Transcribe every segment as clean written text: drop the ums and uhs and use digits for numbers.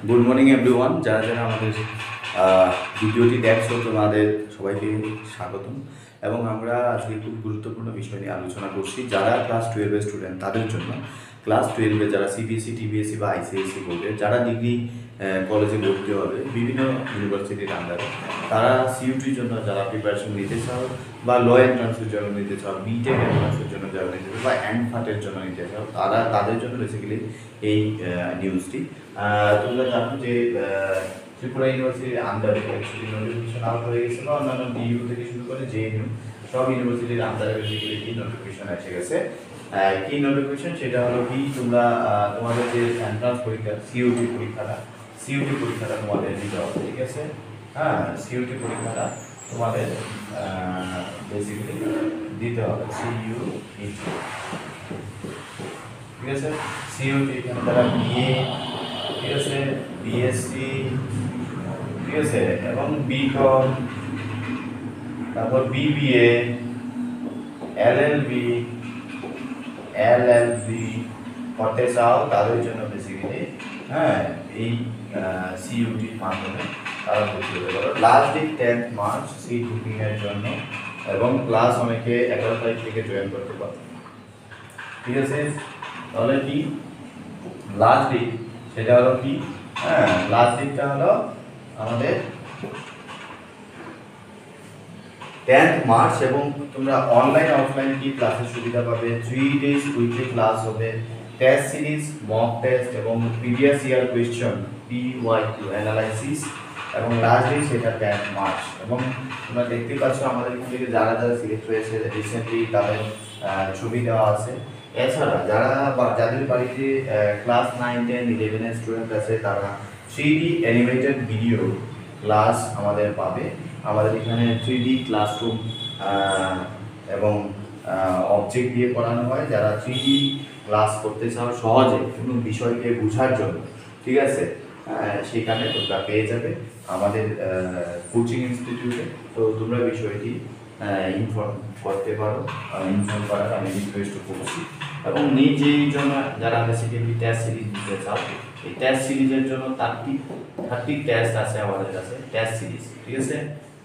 Good morning everyone, যারা যারা আমাদের ভিডিওটি দেখছো তোমাদের সবাইকে স্বাগতম। এবং আমরা আজকে খুব গুরুত্বপূর্ণ বিষয় নিয়ে আলোচনা করছি। যারা ক্লাস 12-এর স্টুডেন্ট তাদের জন্য, ক্লাস 12-এ যারা সিবিএসসি, টিবিএসসি বা আইসিএসসি বোর্ডের যারা ডিগ্রি কলেজে ভর্তি হবে বিভিন্ন ইউনিভার্সিটির আন্ডারে, তারা সিইউটির জন্য যারা প্রিপারেশন নিতে চাও বা ল এন্ট্রান্সের জন্য নিতে চাও, বিটেক এন্ট্রান্সের জন্য যারা নিতে চাও বা এন্ডফাটের জন্য নিতে চাও, তাদের জন্য বেসিক্যালি এই নিউজটি। তোমরা জানো যে ত্রিপুরা ইউনিভার্সিটির আন্ডারে নোটিফিকেশন আউট হয়ে গেছে বা অন্যান্য ডিইউ থেকে শুরু করে জেএনইউ সব ইউনিভার্সিটির আন্ডারে বেসিক্যালি কি নোটিফিকেশন এসে গেছে। কি নোটিফিকেশন সেটা হলো কি, তোমরা তোমাদের যে এন্ট্রান্স পরীক্ষা সিইউটি পরীক্ষাটা তোমাদের দিতে হবে, ঠিক আছে? হ্যাঁ, সিইউটি পরীক্ষাটা তোমাদের বেসিক্যালি দিতে হবে, সিইউটি, ঠিক আছে? সিইউটি এখানে তারা বিএ, ঠিক আছে, বিএসসি, ঠিক আছে, এবং বিকম, তারপর বিবিএ, এলএলবি করতে চাও তাদের জন্য বেসিক্যালি এই সিইউটির মাধ্যমে তারা ভর্তি হতে পারো। Last date 10 March seat booking এর জন্য, এবং ক্লাস অনেকে 11 তারিখ থেকে জয়েন করতে পারো, ঠিক আছে? তাহলে কি লাস্ট ডেট সেটা হলো কি, লাস্ট ডেটটা হলো আমাদের 10 মার্চ। এবং তোমরা অনলাইন অফলাইন কি ক্লাসের সুবিধা পাবে, 3 ডেজ উইকলি ক্লাস হবে, টেস্ট সিরিজ, মক টেস্ট এবং previous year question PYQ analysis, এবং লাস্ট ডে সেটা 10 মার্চ। এবং তোমরা দেখতে পাচ্ছ আমাদের এখান থেকে যারা যারা সিলেক্ট হয়েছে রিসেন্টলি তাদের ছবি দেওয়া আছে। এছাড়া যাদের বাড়িতে ক্লাস 9, 10, 11 এর স্টুডেন্ট আছে, তারা 3D অ্যানিমেটেড ভিডিও ক্লাস আমাদের পাবে। আমাদের এখানে 3D ক্লাসরুম এবং অবজেক্ট দিয়ে পড়ানো হয়। যারা 3D ক্লাস করতে চাও সহজে কোনো বিষয়কে বোঝার জন্য, ঠিক আছে, সেখানে তোমরা পেয়ে যাবে আমাদের কোচিং ইনস্টিটিউটে। তো তোমরা বিষয়টি ইনফর্ম করতে পারো, ইনফর্ম করার আমি রিকোয়েস্ট করছি। এবং নিজেই জন্য যারা বেসিক্যালি টেস্ট সিরিজ দিতে চাও, এই টেস্ট সিরিজের জন্য 30 টেস্ট আছে আমাদের কাছে, টেস্ট সিরিজ, ঠিক আছে?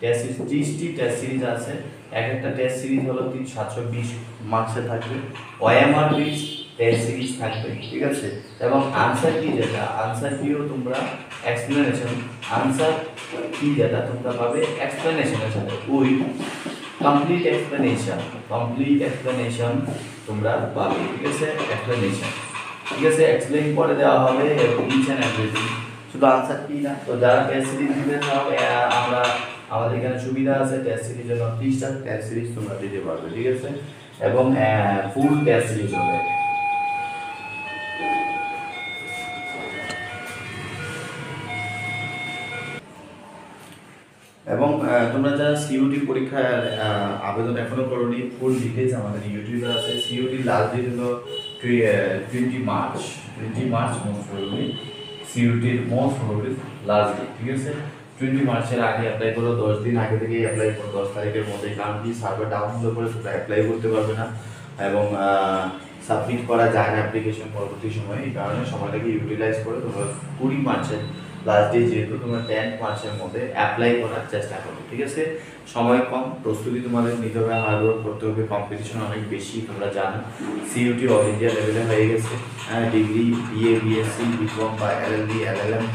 টেস্ট সিরিজ 30টি টেস্ট সিরিজ আছে। এক একটা টেস্ট সিরিজ হলো 720 মার্কসের থাকবে, ওএমআর বেস টেস্ট সিরিজ থাকবে, ঠিক আছে? এবং আনসার কি, যেটা আনসার কিও তোমরা এক্সপ্লেনেশন, আনসার কি যেটা তোমরা পাবে এক্সপ্লেনেশনের সাথে, ওই কমপ্লিট এক্সপ্লেনেশন তোমরা পাবে, ঠিক আছে? এক্সপ্লেনেশন, ঠিক আছে, এক্সপ্লেইন করে দেওয়া হবে এবং ইচ এন্ড এভরিথিং, শুধু আনসার কি না। তো যারা টেস্ট সিরিজ দিতে চাও, আমাদের এখানে সুবিধা আছে, টেস্ট সিরিজের জন্য 30টা টেস্ট সিরিজ তোমরা দিতে পারবে, ঠিক আছে? এবং ফুল টেস্ট সিরিজ হবে। এবং তোমরা যারা সিইউটি পরীক্ষার আবেদন এখনো করোনি, ফুল ডিটেলস আমাদের ইউটিউবে আছে। সিইউটি লাস্ট ডেট হলো 20 মার্চ মোস্ট প্রবাবলি সিইউটির মোস্ট প্রবাবলি লাস্ট ডেট, ঠিক আছে? 20 মার্চের আগে অ্যাপ্লাই করো, 10 দিন আগে থেকেই অ্যাপ্লাই করো, 10 তারিখের মধ্যে। কারণ কি, সার্ভার ডাউন হলে পরে তোমরা অ্যাপ্লাই করতে পারবে না এবং সাবমিট করা যায় না অ্যাপ্লিকেশন পরবর্তী সময়ে। এই কারণে সময়টাকে ইউটিলাইজ করে তোমরা 20 মার্চের লাস্ট ডে যেহেতু, তোমরা 10 মার্চের মধ্যে অ্যাপ্লাই করার চেষ্টা করো, ঠিক আছে? সময় কম, প্রস্তুতি তোমাদের নিতে হবে, হার্ডওয়ার্ক করতে হবে, কম্পিটিশন অনেক বেশি, তোমরা জানো। সিইউটি অল ইন্ডিয়া লেভেলে হয়ে গেছে। ডিগ্রি, বিএ, বিএসসি, বিকম বা এলএলবি, এলএলএম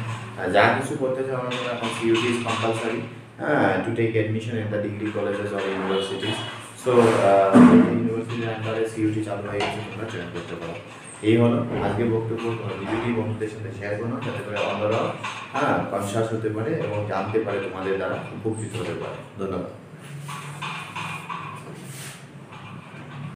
যা কিছু করতে চাও না তোমরা, এখন CUET is compulsory to take admission in the degree colleges or universities. So ইউনিভার্সিটির আন্ডারে সিইউটি চালু হয়ে গেছে, তোমরা জয়েন করতে পারো। এই হলো আজকে বক্তব্য। তোমার ভিডিওটি বন্ধুদের সাথে শেয়ার করো, যাতে করে অন্যরাও কনসাস হতে পারে এবং জানতে পারে, তোমাদের দ্বারা উপকৃত হতে পারে। ধন্যবাদ।